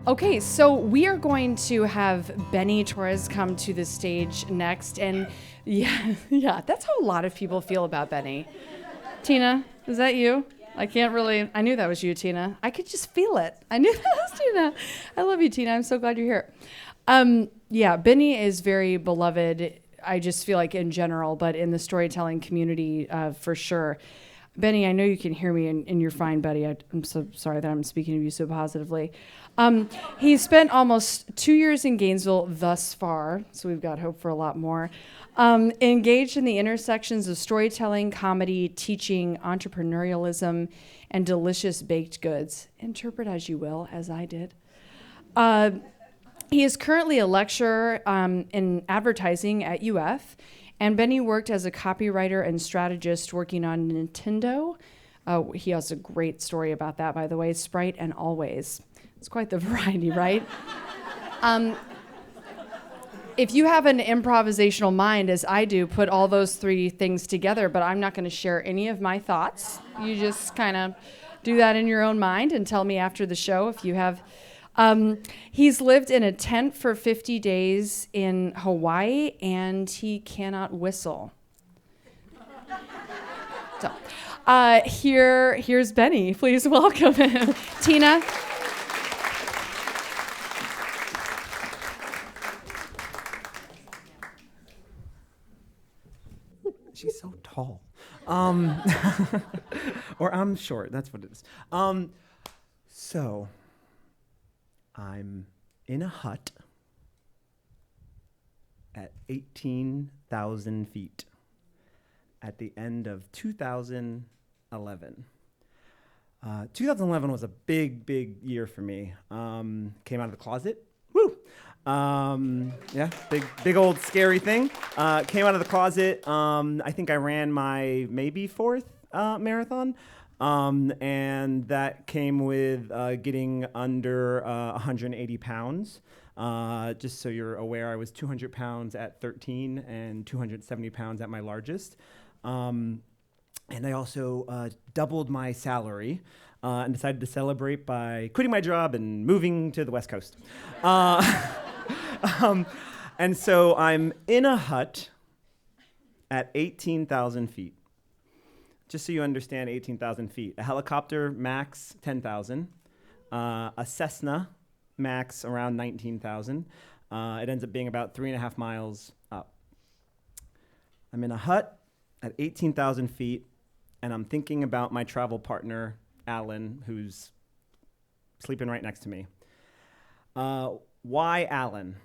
Okay, so we are going to have Benny Torres come to the stage next, and yeah, that's how a lot of people feel about Benny. Tina, is that you? I knew that was you, Tina. I could just feel it. I knew that was Tina. I love you, Tina. I'm so glad you're here. Yeah, Benny is very beloved, I just feel like in general, but in the storytelling community, for sure. Benny, I know you can hear me, and you're fine, buddy. I'm so sorry that I'm speaking of you so positively. He's spent almost 2 years in Gainesville thus far, so we've got hope for a lot more. Engaged in the intersections of storytelling, comedy, teaching, entrepreneurialism, and delicious baked goods. Interpret as you will, as I did. He is currently a lecturer in advertising at UF, and Benny worked as a copywriter and strategist working on Nintendo. He has a great story about that, by the way, Sprite and Always. It's quite the variety, right? If you have an improvisational mind, as I do, put all those three things together, but I'm not going to share any of my thoughts. You just kind of do that in your own mind and tell me after the show if you have. He's lived in a tent for 50 days in Hawaii, and he cannot whistle. So, here's Benny. Please welcome him. Tina. She's so tall. Or I'm short, that's what it is. So, I'm in a hut at 18,000 feet at the end of 2011. 2011 was a big, big year for me. Came out of the closet. Woo! Yeah, big old scary thing. Came out of the closet. I think I ran my maybe fourth marathon. And that came with getting under 180 pounds. Just so you're aware, I was 200 pounds at 13 and 270 pounds at my largest. And I also doubled my salary and decided to celebrate by quitting my job and moving to the West Coast. And so I'm in a hut at 18,000 feet. Just so you understand, 18,000 feet. A helicopter, max 10,000. A Cessna, max around 19,000. It ends up being about 3.5 miles up. I'm in a hut at 18,000 feet, and I'm thinking about my travel partner, Alan, who's sleeping right next to me. Why Alan?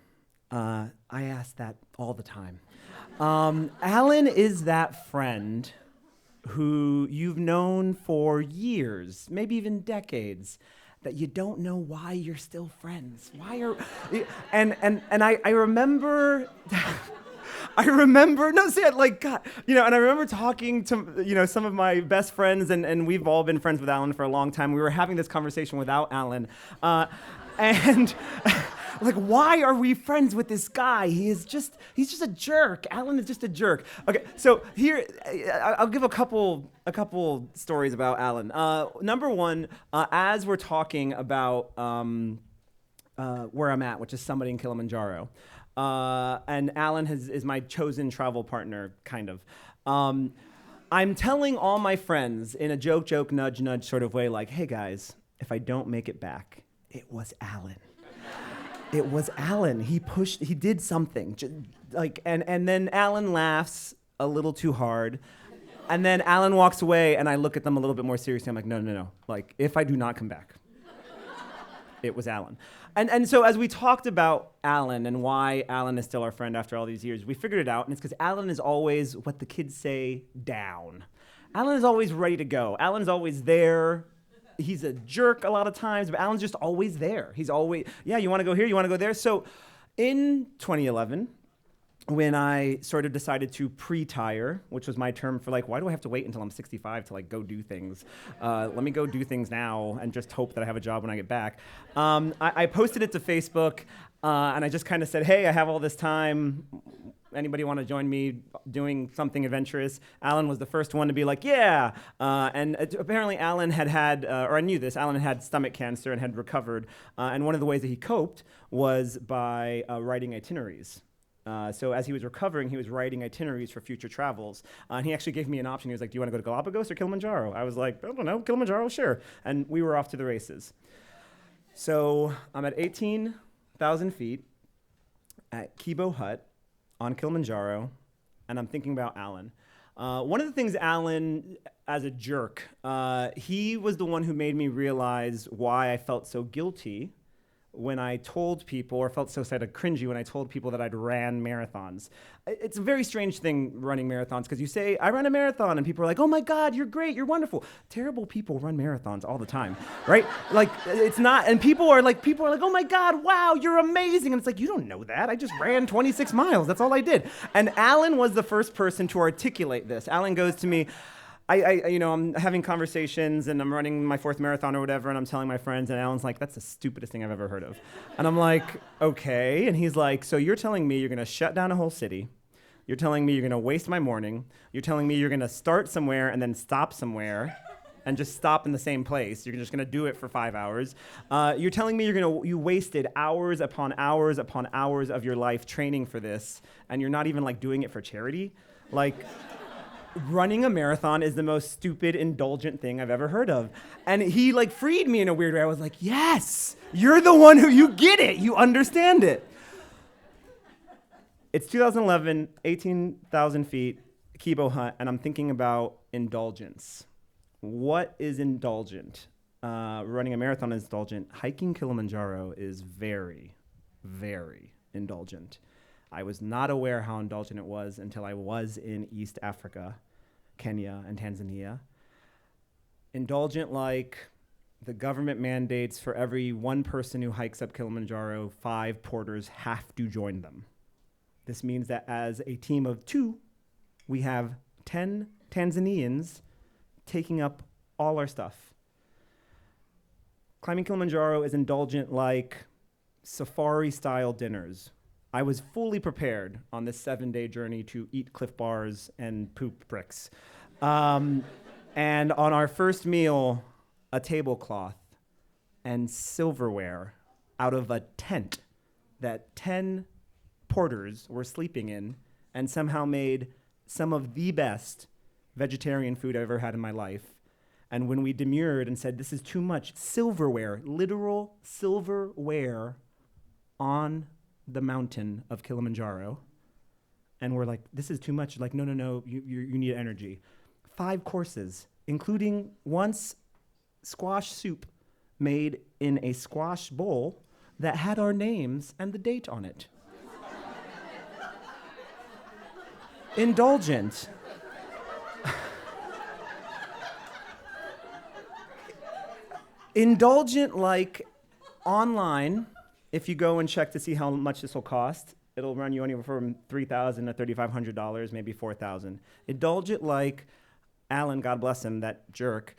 I ask that all the time. Alan is that friend who you've known for years, maybe even decades, that you don't know why you're still friends. Why are and I remember I remember God, and I remember talking to some of my best friends, and we've all been friends with Alan for a long time. We were having this conversation without Alan. And why are we friends with this guy? He's just a jerk. Alan is just a jerk. Okay, so here, I'll give a couple stories about Alan. Number one, as we're talking about where I'm at, which is summiting Kilimanjaro, and Alan is my chosen travel partner, kind of. I'm telling all my friends in a joke, nudge, sort of way, like, hey guys, if I don't make it back, it was Alan. It was Alan. He did something. And then Alan laughs a little too hard. And then Alan walks away, and I look at them a little bit more seriously. I'm like, no. Like, if I do not come back, it was Alan. And so as we talked about Alan and why Alan is still our friend after all these years, we figured it out, and it's because Alan is always, what the kids say, down. Alan is always ready to go. Alan's always there. He's a jerk a lot of times, but Alan's just always there. He's always, yeah, you want to go here, you want to go there. So in 2011, when I sort of decided to pre-tire, which was my term for why do I have to wait until I'm 65 to go do things? Let me go do things now and just hope that I have a job when I get back. I posted it to Facebook, and I just kind of said, hey, I have all this time. anybody want to join me doing something adventurous? Alan was the first one to be like, yeah. Apparently Alan or I knew this, Alan had stomach cancer and had recovered. And one of the ways that he coped was by writing itineraries. So as he was recovering, he was writing itineraries for future travels. And he actually gave me an option. He was like, do you want to go to Galapagos or Kilimanjaro? I was like, I don't know, Kilimanjaro, sure. And we were off to the races. So I'm at 18,000 feet at Kibo Hut on Kilimanjaro, and I'm thinking about Alan. One of the things Alan, as a jerk, he was the one who made me realize why I felt so guilty when I told people, or felt so sad and cringy when I told people that I'd ran marathons. It's a very strange thing running marathons, because you say, I ran a marathon, and people are like, oh my God, you're great, you're wonderful. Terrible people run marathons all the time, right? Like, it's not, and people are like, oh my God, wow, you're amazing. And it's like, you don't know that. I just ran 26 miles, that's all I did. And Alan was the first person to articulate this. Alan goes to me, I'm having conversations and I'm running my 4th marathon or whatever, and I'm telling my friends, and Alan's like, that's the stupidest thing I've ever heard of. And I'm like, okay. And he's like, so you're telling me you're gonna shut down a whole city. You're telling me you're gonna waste my morning. You're telling me you're gonna start somewhere and then stop somewhere and just stop in the same place. You're just gonna do it for 5 hours. You're telling me you wasted hours upon hours upon hours of your life training for this, and you're not even like doing it for charity? Like, running a marathon is the most stupid, indulgent thing I've ever heard of. And he like freed me in a weird way. I was like, yes, you're the one you get it, you understand it. It's 2011, 18,000 feet, Kibo Hut, and I'm thinking about indulgence. What is indulgent? Running a marathon is indulgent. Hiking Kilimanjaro is very, very indulgent. I was not aware how indulgent it was until I was in East Africa, Kenya and Tanzania. Indulgent like the government mandates for every one person who hikes up Kilimanjaro, 5 porters have to join them. This means that as a team of 2, we have 10 Tanzanians taking up all our stuff. Climbing Kilimanjaro is indulgent like safari-style dinners. I was fully prepared on this 7-day journey to eat Cliff Bars and poop bricks. And on our first meal, a tablecloth and silverware out of a tent that 10 porters were sleeping in, and somehow made some of the best vegetarian food I've ever had in my life. And when we demurred and said, this is too much, silverware, literal silverware on the mountain of Kilimanjaro, and we're like, this is too much. Like, no, you need energy. 5 courses, including once squash soup made in a squash bowl that had our names and the date on it. Indulgent. Indulgent like online. If you go and check to see how much this will cost, it'll run you anywhere from $3,000 to $3,500, maybe $4,000. Indulgent like Alan, God bless him, that jerk,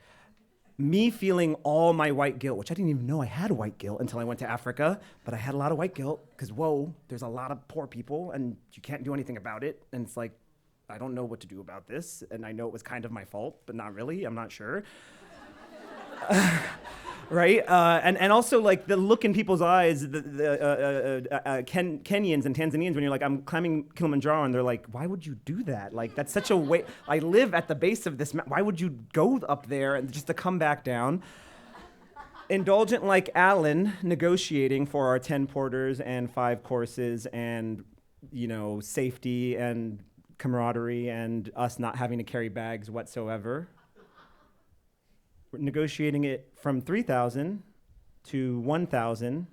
me feeling all my white guilt, which I didn't even know I had white guilt until I went to Africa, but I had a lot of white guilt because, whoa, there's a lot of poor people and you can't do anything about it. And it's like, I don't know what to do about this. And I know it was kind of my fault, but not really, I'm not sure. Right? And also like the look in people's eyes, Kenyans and Tanzanians, when you're like, I'm climbing Kilimanjaro, and they're like, why would you do that? Like, that's such a way, I live at the base of this mountain. Why would you go up there and just to come back down? Indulgent like Alan, negotiating for our 10 porters and 5 courses and, safety and camaraderie and us not having to carry bags whatsoever. We're negotiating it from 3,000 to 1,000,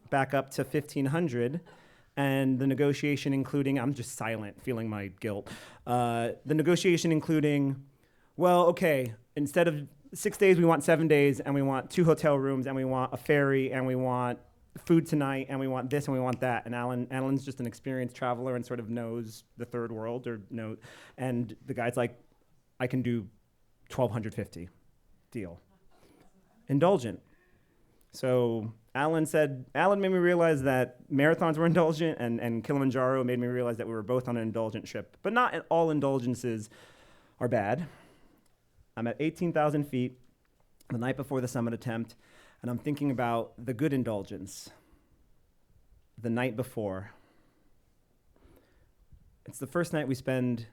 back up to 1,500, and the negotiation including, I'm just silent, feeling my guilt. The negotiation including, well, okay, instead of 6 days, we want 7 days, and we want 2 hotel rooms, and we want a ferry, and we want food tonight, and we want this, and we want that. And Alan's just an experienced traveler and sort of knows the third world, and the guy's like, I can do 1,250. Deal. Indulgent. So Alan made me realize that marathons were indulgent, and Kilimanjaro made me realize that we were both on an indulgent ship. But not all indulgences are bad. I'm at 18,000 feet the night before the summit attempt, and I'm thinking about the good indulgence the night before. It's the first night we spend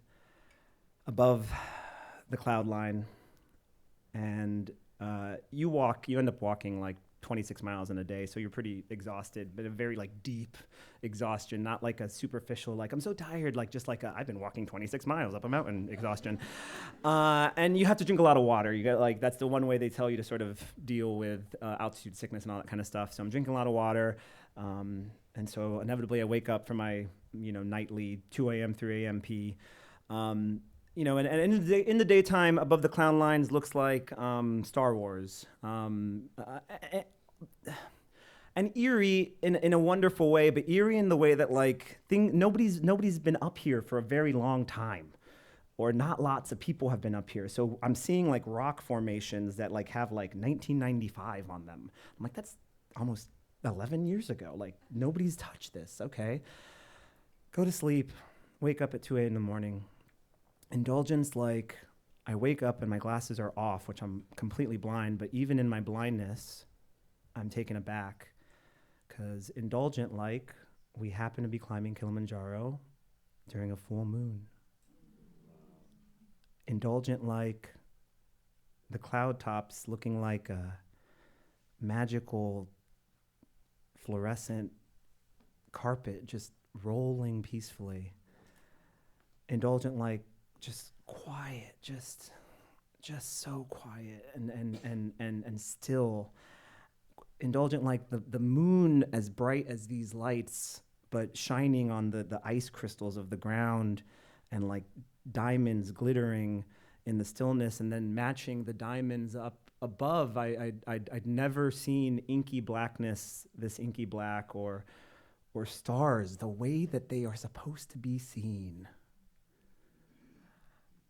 above the cloud line, and you end up walking like 26 miles in a day, so you're pretty exhausted, but a very like deep exhaustion, not like a superficial, like I'm so tired, like just like I've been walking 26 miles up a mountain exhaustion. And you have to drink a lot of water. You get that's the one way they tell you to sort of deal with altitude sickness and all that kind of stuff. So I'm drinking a lot of water, and so inevitably I wake up from my nightly 2 a.m. 3 a.m. pee. And in the daytime, above the cloud lines looks like Star Wars. And eerie in a wonderful way, but eerie in the way that nobody's been up here for a very long time, or not lots of people have been up here. So I'm seeing like rock formations that like have like 1995 on them. I'm like, that's almost 11 years ago. Like nobody's touched this. Okay, go to sleep, wake up at 2 a.m. in the morning. Indulgence, like I wake up and my glasses are off, which I'm completely blind, but even in my blindness, I'm taken aback, because indulgent, like we happen to be climbing Kilimanjaro during a full moon. Indulgent, like the cloud tops looking like a magical fluorescent carpet just rolling peacefully. Indulgent, like just quiet, just so quiet and still. Indulgent, like the moon as bright as these lights, but shining on the ice crystals of the ground, and like diamonds glittering in the stillness, and then matching the diamonds up above. I'd never seen inky blackness, this inky black, or stars the way that they are supposed to be seen.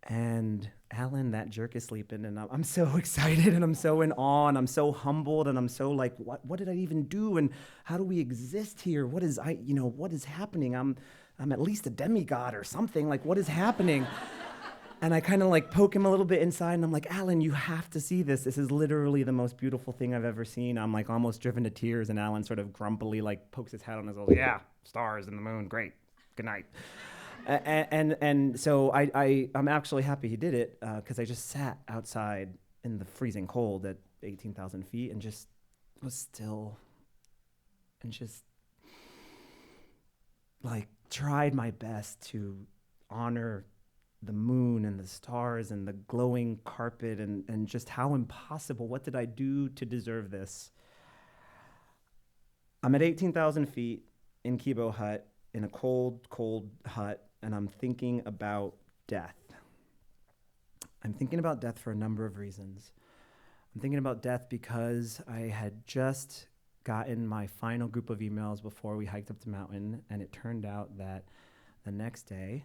And Alan, that jerk, is sleeping, and I'm so excited, and I'm so in awe, and I'm so humbled, and I'm so like, what did I even do, and how do we exist here? What is happening? I'm at least a demigod or something. Like, what is happening? And I kind of like poke him a little bit inside, and I'm like, Alan, you have to see this. This is literally the most beautiful thing I've ever seen. I'm like almost driven to tears, and Alan sort of grumpily like pokes his head on his old, yeah, stars and the moon, great, good night. And so I'm actually happy he did it, because I just sat outside in the freezing cold at 18,000 feet and just was still and just like tried my best to honor the moon and the stars and the glowing carpet and just how impossible. What did I do to deserve this? I'm at 18,000 feet in Kibo Hut, in a cold, cold hut, and I'm thinking about death. I'm thinking about death for a number of reasons. I'm thinking about death because I had just gotten my final group of emails before we hiked up the mountain, and it turned out that the next day,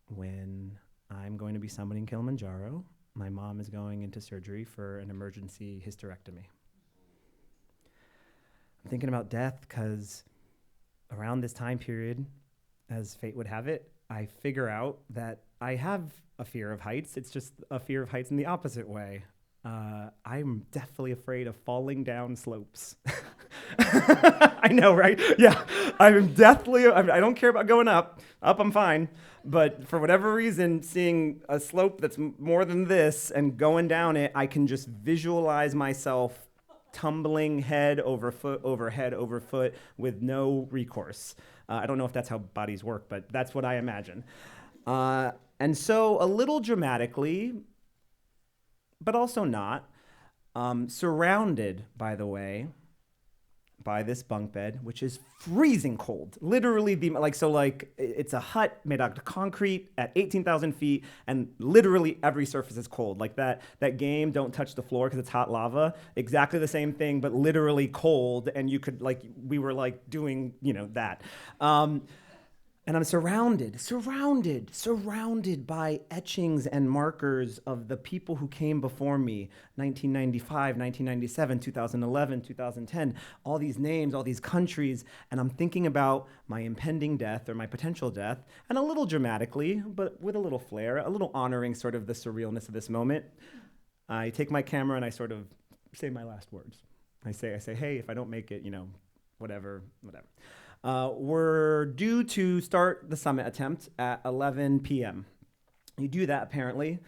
when I'm going to be summiting Kilimanjaro, my mom is going into surgery for an emergency hysterectomy. I'm thinking about death because around this time period, as fate would have it, I figure out that I have a fear of heights. It's just a fear of heights in the opposite way. I'm deathly afraid of falling down slopes. I know, right? Yeah, I don't care about going up. Up, I'm fine. But for whatever reason, seeing a slope that's more than this and going down it, I can just visualize myself tumbling head over foot over head over foot with no recourse. I don't know if that's how bodies work, but that's what I imagine. And so a little dramatically, but also not, surrounded, by the way, by this bunk bed, which is freezing cold. Literally, it's a hut made out of concrete at 18,000 feet, and literally every surface is cold. Like that game, Don't Touch the Floor because it's hot lava. Exactly the same thing, but literally cold, and you could, we were doing, that. And I'm surrounded by etchings and markers of the people who came before me, 1995, 1997, 2011, 2010, all these names, all these countries, and I'm thinking about my impending death or my potential death, and a little dramatically, but with a little flair, a little honoring sort of the surrealness of this moment, I take my camera and I sort of say my last words. I say, hey, if I don't make it, whatever. We're due to start the summit attempt at 11 p.m. You do that apparently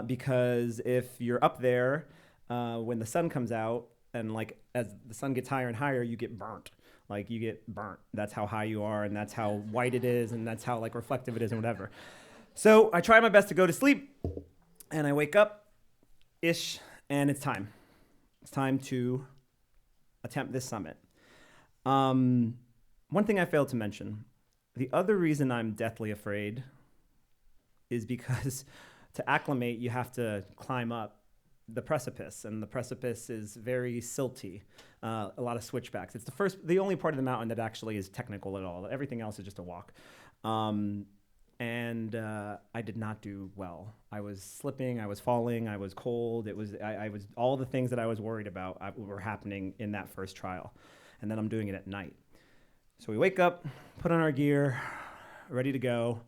because if you're up there when the sun comes out and like as the sun gets higher and higher, you get burnt. Like you get burnt. That's how high you are and that's how white it is and that's how like reflective it is and whatever. So I try my best to go to sleep and I wake up-ish and it's time. It's time to attempt this summit. One thing I failed to mention, the other reason I'm deathly afraid is because to acclimate, you have to climb up the precipice, and the precipice is very silty, a lot of switchbacks. It's the only part of the mountain that actually is technical at all. Everything else is just a walk. And I did not do well. I was slipping, I was falling, I was cold. I was all the things that I was worried about were happening in that first trial. And then I'm doing it at night. So we wake up, put on our gear, ready to go.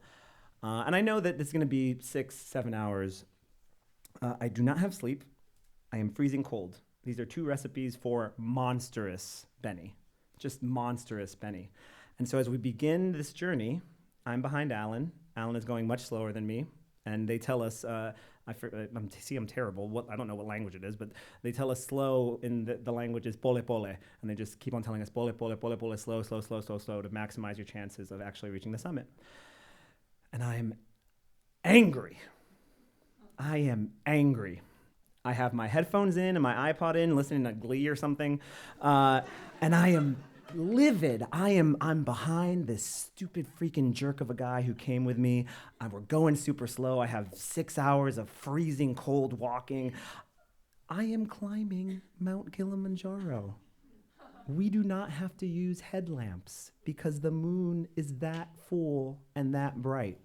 And I know that it's going to be 6-7 hours. I do not have sleep. I am freezing cold. These are 2 recipes for monstrous Benny, just monstrous Benny. And so as we begin this journey, I'm behind Alan. Alan is going much slower than me. And they tell us, I'm terrible. I don't know what language it is, but they tell us slow in the language is pole pole. And they just keep on telling us pole pole pole pole, slow to maximize your chances of actually reaching the summit. And I'm angry. I am angry. I have my headphones in and my iPod in, listening to Glee or something. And I am livid. I'm behind this stupid freaking jerk of a guy who came with me. We're going super slow. I have 6 hours of freezing cold walking. I am climbing Mount Kilimanjaro. We do not have to use headlamps because the moon is that full and that bright.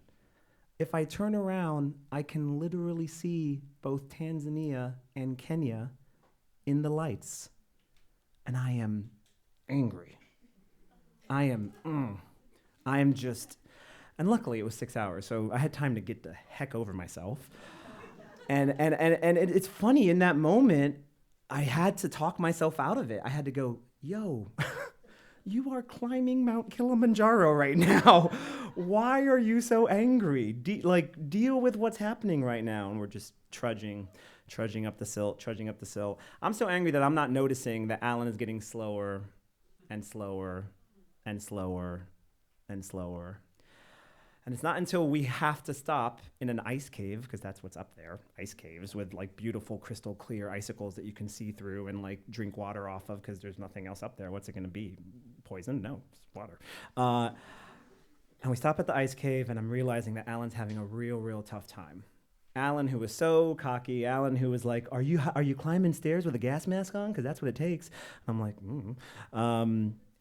If I turn around, I can literally see both Tanzania and Kenya in the lights. And I am angry. I am just, and luckily it was 6 hours, so I had time to get the heck over myself. And it's funny, in that moment, I had to talk myself out of it. I had to go, yo, you are climbing Mount Kilimanjaro right now. Why are you so angry? Deal with what's happening right now. And we're just trudging up the silt. I'm so angry that I'm not noticing that Alan is getting slower and slower and slower and slower. And it's not until we have to stop in an ice cave, because that's what's up there, ice caves with like beautiful crystal clear icicles that you can see through and like drink water off of because there's nothing else up there. What's it going to be? Poison? No, it's water. And we stop at the ice cave and I'm realizing that Alan's having a real tough time. Alan, who was so cocky, Alan, who was like, are you climbing stairs with a gas mask on? Because that's what it takes. I'm like,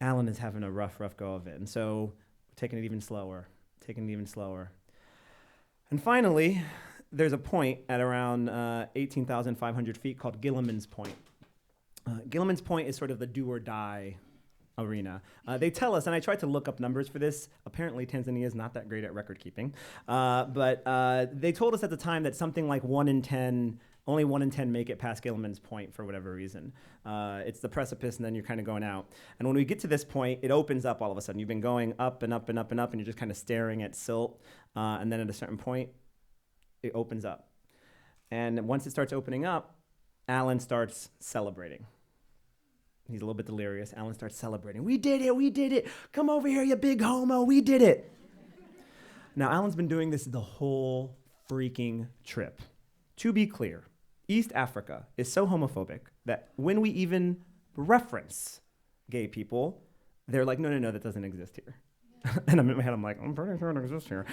Alan is having a rough go of it. And so taking it even slower. And finally, there's a point at around 18,500 feet called Gilliman's Point. Gilliman's Point is sort of the do or die arena. They tell us, and I tried to look up numbers for this. Apparently, Tanzania is not that great at record keeping. But they told us at the time that something like only 1 in 10 make it past Gilliman's Point for whatever reason. It's the precipice, and then you're kind of going out. And when we get to this point, it opens up all of a sudden. You've been going up and up and up and up, and you're just kind of staring at silt. And then at a certain point, it opens up. And once it starts opening up, Alan starts celebrating. He's a little bit delirious. Alan starts celebrating. We did it. Come over here, you big homo. We did it. Now, Alan's been doing this the whole freaking trip. To be clear, East Africa is so homophobic that when we even reference gay people, they're like, no, that doesn't exist here. And I'm in my head, I'm like, I'm pretty sure it exists here.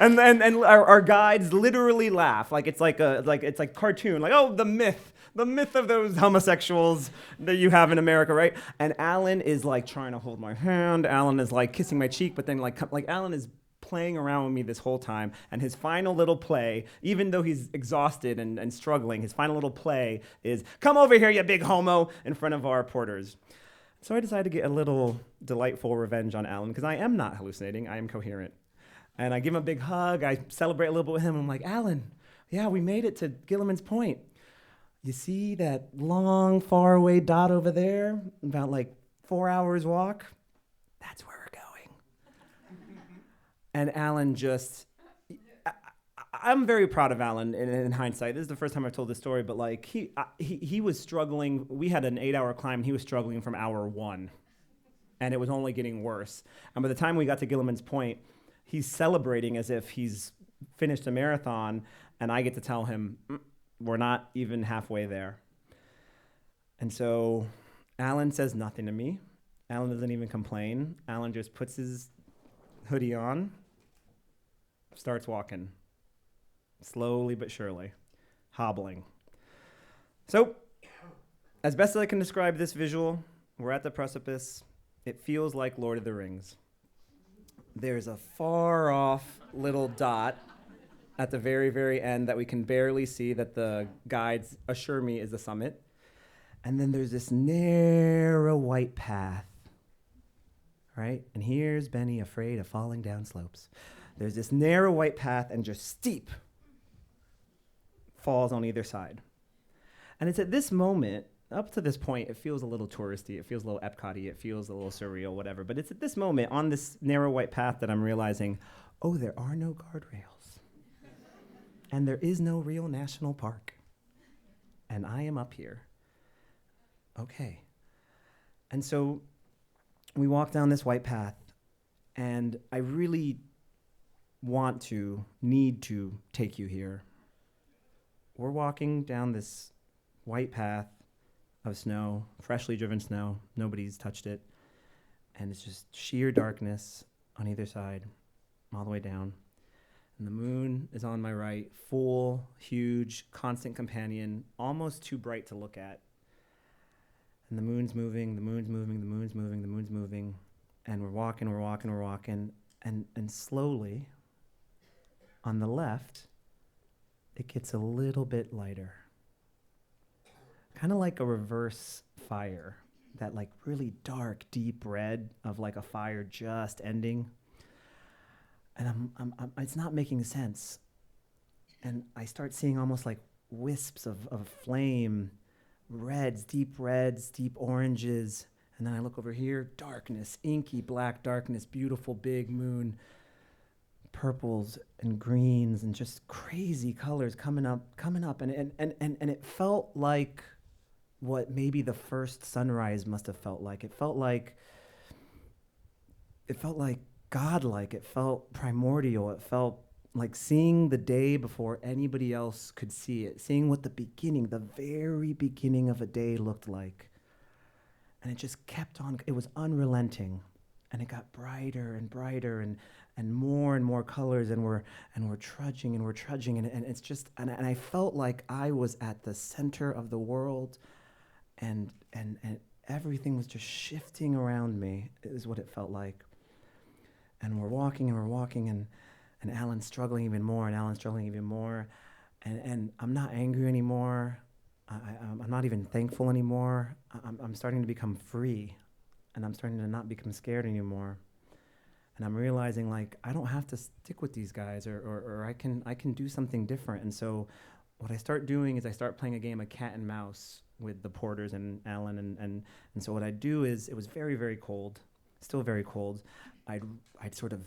And our guides literally laugh like it's like cartoon, like, oh, the myth of those homosexuals that you have in America, right? And Alan is like trying to hold my hand. Alan is like kissing my cheek, but then like Alan is playing around with me this whole time. And his final little play, even though he's exhausted and struggling, his final little play is, come over here, you big homo, in front of our porters. So I decided to get a little delightful revenge on Alan, because I am not hallucinating, I am coherent. And I give him a big hug, I celebrate a little bit with him. I'm like, Alan, yeah, we made it to Gilliman's Point. You see that long, far away dot over there? About like 4 hours walk? That's where we're going. And Alan just, I'm very proud of Alan in hindsight. This is the first time I've told this story, but like he was struggling. We had an 8-hour climb. He was struggling from hour 1, and it was only getting worse. And by the time we got to Gilliman's Point, he's celebrating as if he's finished a marathon, and I get to tell him, we're not even halfway there. And so Alan says nothing to me. Alan doesn't even complain. Alan just puts his hoodie on, starts walking. Slowly but surely, hobbling. So, as best as I can describe this visual, we're at the precipice. It feels like Lord of the Rings. There's a far off little dot at the very, very end that we can barely see, that the guides assure me is the summit. And then there's this narrow white path, right? And here's Benny afraid of falling down slopes. There's this narrow white path and just steep falls on either side. And it's at this moment, up to this point, it feels a little touristy, it feels a little Epcot-y, it feels a little surreal, whatever. But it's at this moment on this narrow white path that I'm realizing, oh, there are no guardrails. And there is no real national park. And I am up here. Okay. And so we walk down this white path, and I really need to take you here. We're walking down this white path of snow, freshly driven snow. Nobody's touched it. And it's just sheer darkness on either side, all the way down. And the moon is on my right, full, huge, constant companion, almost too bright to look at. And the moon's moving, the moon's moving, the moon's moving, the moon's moving. And we're walking. And slowly, on the left, it gets a little bit lighter. Kind of like a reverse fire, that like really dark, deep red of like a fire just ending. And it's not making sense. And I start seeing almost like wisps of flame, reds, deep oranges. And then I look over here, darkness, inky black darkness, beautiful big moon, purples and greens and just crazy colors coming up. And it felt like what maybe the first sunrise must have felt like. It felt like godlike. It felt primordial. It felt like seeing the day before anybody else could see it, seeing what the very beginning of a day looked like. And it just kept on. It was unrelenting. And it got brighter and brighter and more colors, and we're trudging and it's just and I felt like I was at the center of the world, and everything was just shifting around me, is what it felt like. And we're walking and Alan's struggling even more, and I'm not angry anymore. I'm not even thankful anymore. I'm starting to become free, and I'm starting to not become scared anymore. And I'm realizing, like, I don't have to stick with these guys, or I can do something different. And so what I start doing is I start playing a game of cat and mouse with the porters and Alan. And so what I do is, it was very, very cold, still very cold. I'd sort of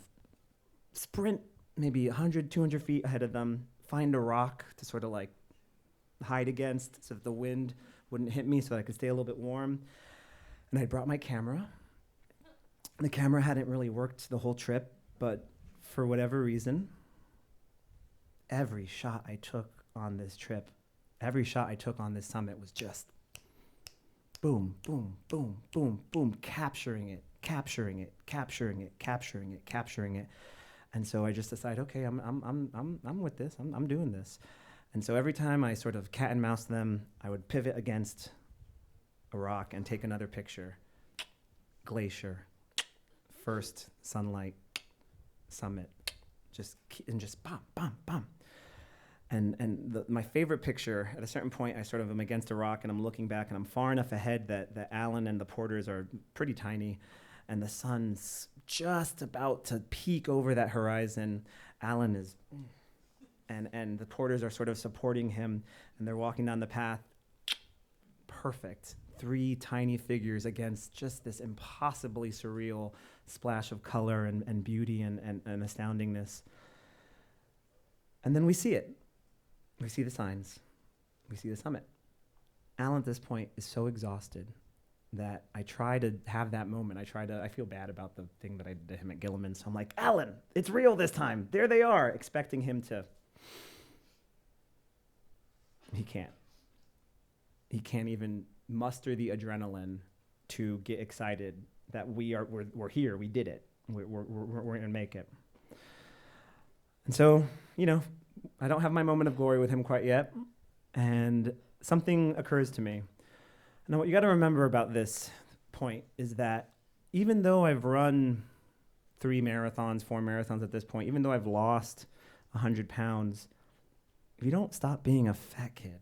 sprint maybe 100, 200 feet ahead of them, find a rock to sort of like hide against so that the wind wouldn't hit me, so that I could stay a little bit warm. And I brought my camera. The camera hadn't really worked the whole trip, but for whatever reason, every shot I took on this trip, every shot I took on this summit was just boom, boom, boom, boom, boom, capturing it. And so I just decide, okay, I'm with this. I'm doing this. And so every time I sort of cat and mouse them, I would pivot against a rock and take another picture. Glacier, first sunlight, summit, just bam, bam, bam. And my favorite picture, at a certain point, I sort of am against a rock and I'm looking back and I'm far enough ahead that Alan and the porters are pretty tiny and the sun's just about to peek over that horizon. Alan is, and the porters are sort of supporting him and they're walking down the path. Perfect. 3 tiny figures against just this impossibly surreal splash of color and beauty and astoundingness. And then we see it. We see the signs. We see the summit. Alan at this point is so exhausted that I try to have that moment. I feel bad about the thing that I did to him at Gilliman. So I'm like, Alan, it's real this time. There they are, expecting him to. He can't. He can't even muster the adrenaline to get excited that we're here. We did it. We're going to make it. And so, I don't have my moment of glory with him quite yet, and something occurs to me. Now, what you got to remember about this point is that even though I've run 3 marathons, 4 marathons at this point, even though I've lost 100 pounds, you don't stop being a fat kid.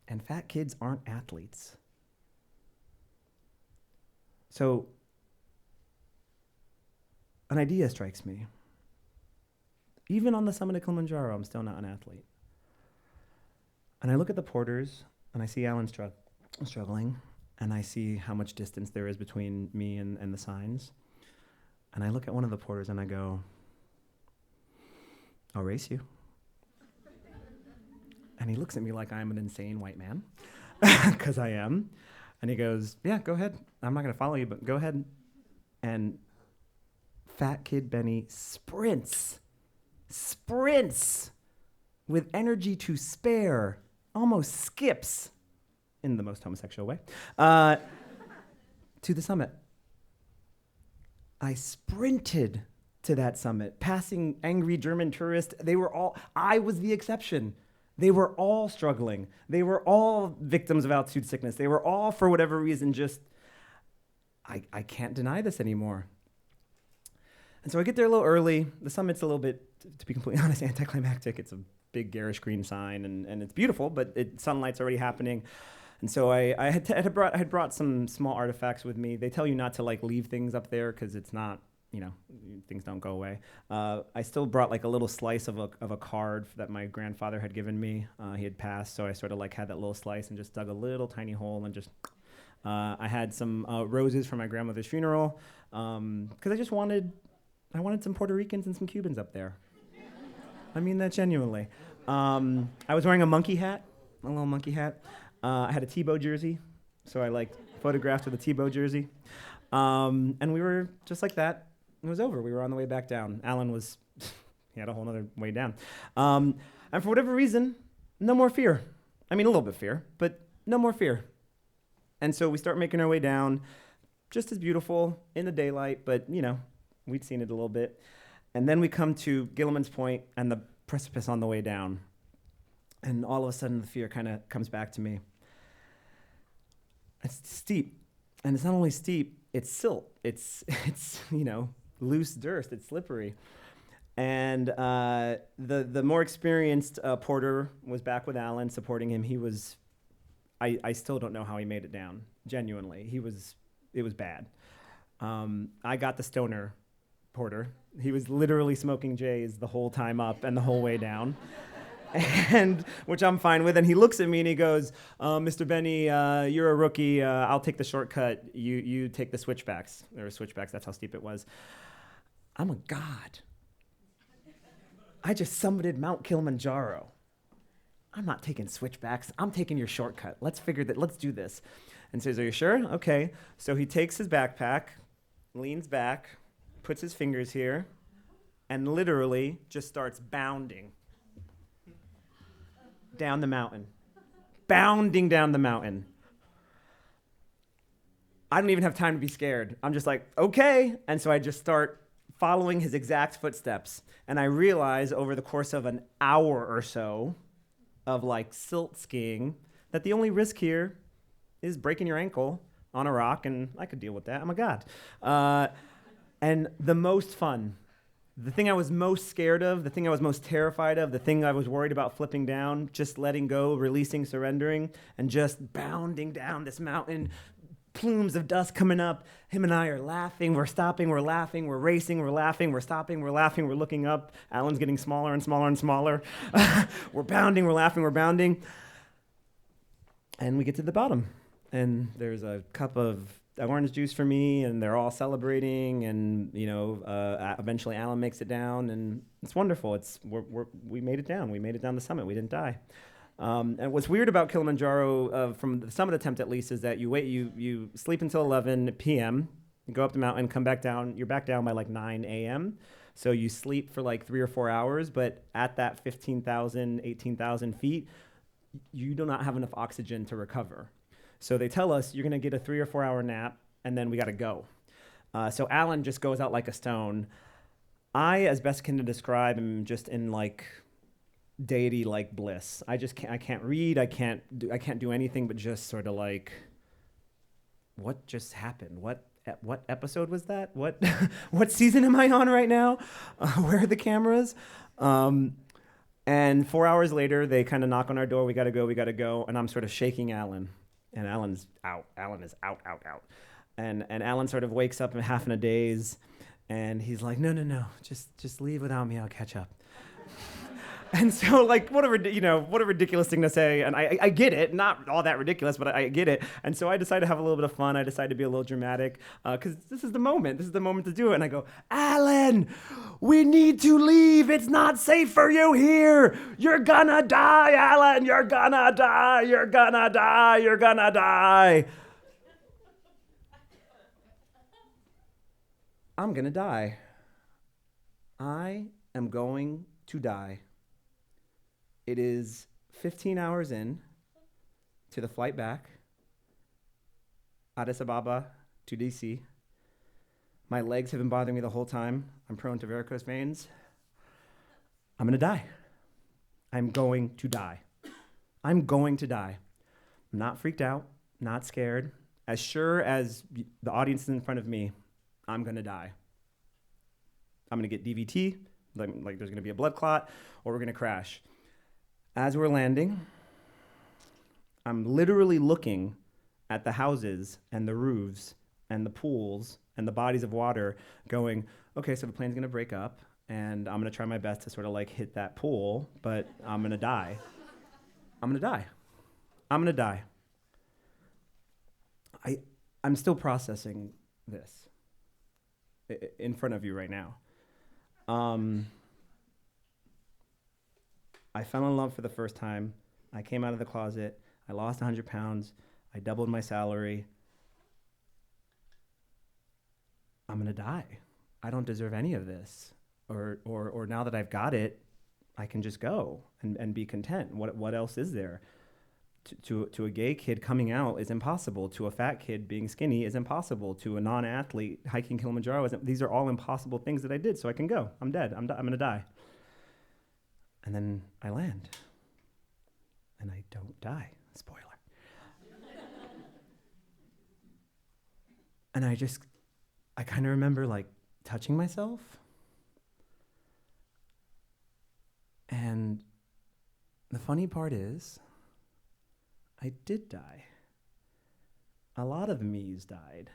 And fat kids aren't athletes. So, an idea strikes me. Even on the summit of Kilimanjaro, I'm still not an athlete. And I look at the porters, and I see Alan struggling, and I see how much distance there is between me and the signs. And I look at one of the porters, and I go, I'll race you. And he looks at me like I'm an insane white man, because I am. And he goes, yeah, go ahead. I'm not going to follow you, but go ahead. And fat kid Benny sprints with energy to spare, almost skips, in the most homosexual way, to the summit. I sprinted to that summit, passing angry German tourists. I was the exception. They were all struggling. They were all victims of altitude sickness. They were all, for whatever reason, I can't deny this anymore. And so I get there a little early. The summit's a little bit, to be completely honest, anticlimactic. It's a big garish green sign, and it's beautiful, but sunlight's already happening. And so I had brought some small artifacts with me. They tell you not to leave things up there because it's not, things don't go away. I still brought a little slice of a card that my grandfather had given me. He had passed, so I sort of had that little slice and just dug a little tiny hole and just. I had some roses from my grandmother's funeral because I wanted some Puerto Ricans and some Cubans up there. I mean that genuinely. I was wearing a monkey hat, a little monkey hat. I had a Tebow jersey, so I photographed with a Tebow jersey. And we were just like that. It was over. We were on the way back down. Alan he had a whole other way down. And for whatever reason, no more fear. I mean, a little bit fear, but no more fear. And so we start making our way down, just as beautiful in the daylight, but, we'd seen it a little bit. And then we come to Gilliman's Point and the precipice on the way down. And all of a sudden, the fear kind of comes back to me. It's steep. And it's not only steep, it's silt. It's loose dirt. It's slippery. And the more experienced porter was back with Alan, supporting him. He was, I still don't know how he made it down, genuinely. It was bad. I got the stoner porter. He was literally smoking J's the whole time up and the whole way down. And which I'm fine with. And he looks at me and he goes, Mr. Benny, you're a rookie. I'll take the shortcut. You take the switchbacks. There were switchbacks. That's how steep it was. I'm a god. I just summited Mount Kilimanjaro. I'm not taking switchbacks. I'm taking your shortcut. Let's do this. And says, are you sure? Okay. So he takes his backpack, leans back, puts his fingers here, and literally just starts bounding down the mountain. Bounding down the mountain. I don't even have time to be scared. I'm just like, okay. And so I just start following his exact footsteps. And I realize over the course of an hour or so of like silt skiing that the only risk here is breaking your ankle on a rock, and I could deal with that. I'm a god. And the most fun, the thing I was most scared of, the thing I was most terrified of, the thing I was worried about flipping down, just letting go, releasing, surrendering, and just bounding down this mountain, plumes of dust coming up. Him and I are laughing, we're stopping, we're laughing, we're racing, we're laughing, we're stopping, we're laughing, we're looking up. Alan's getting smaller and smaller and smaller. We're bounding, we're laughing, we're bounding. And we get to the bottom. And there's a cup of orange juice for me, and they're all celebrating, and eventually Alan makes it down, and it's wonderful. We made it down. We made it down the summit. We didn't die. And what's weird about Kilimanjaro, from the summit attempt at least, is that you sleep until 11 p.m., you go up the mountain, come back down. You're back down by like 9 a.m., so you sleep for like 3 or 4 hours, but at that 15,000, 18,000 feet, you do not have enough oxygen to recover. So they tell us you're going to get a 3 or 4 hour nap, and then we got to go. So Alan just goes out like a stone. I, as best can describe, am just in like deity-like bliss. I can't read. I can't do anything but just sort of like, what just happened? What episode was that? What what season am I on right now? Where are the cameras? And 4 hours later, they kind of knock on our door. We got to go. And I'm sort of shaking Alan. And Alan's out. Alan is out. And Alan sort of wakes up in half in a daze, and he's like, no, just leave without me. I'll catch up. And so, like, what a ridiculous thing to say. And I get it, not all that ridiculous, but I get it. And so I decided to have a little bit of fun. I decided to be a little dramatic, because this is the moment. This is the moment to do it. And I go, Alan, we need to leave. It's not safe for you here. You're gonna die, Alan. You're gonna die. You're gonna die. You're gonna die. I'm gonna die. I am going to die. It is 15 hours in to the flight back, Addis Ababa to DC. My legs have been bothering me the whole time. I'm prone to varicose veins. I'm going to die. I'm going to die. I'm going to die. I'm not freaked out, not scared. As sure as the audience is in front of me, I'm going to die. I'm going to get DVT, like there's going to be a blood clot, or we're going to crash. As we're landing, I'm literally looking at the houses and the roofs and the pools and the bodies of water going, okay, so the plane's going to break up, and I'm going to try my best to sort of like hit that pool, but I'm going to die. I'm going to die. I'm going to die. I'm still processing this in front of you right now. I fell in love for the first time. I came out of the closet. I lost 100 pounds. I doubled my salary. I'm going to die. I don't deserve any of this. Or now that I've got it, I can just go and be content. What else is there? To a gay kid, coming out is impossible. To a fat kid, being skinny is impossible. To a non-athlete, hiking Kilimanjaro these are all impossible things that I did, so I can go. I'm dead. I'm going to die. And then I land. And I don't die. Spoiler. And I kind of remember like touching myself. And the funny part is, I did die. A lot of me's died.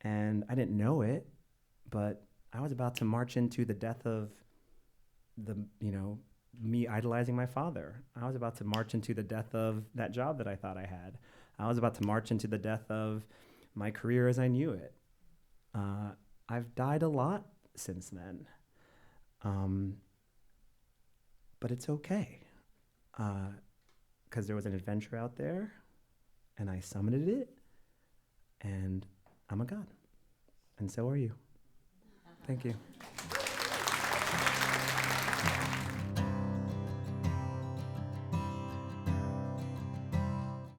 And I didn't know it, but I was about to march into the death of me idolizing my father. I was about to march into the death of that job that I thought I had. I was about to march into the death of my career as I knew it. I've died a lot since then. But it's okay. Because there was an adventure out there, and I summited it, and I'm a god. And so are you. Thank you.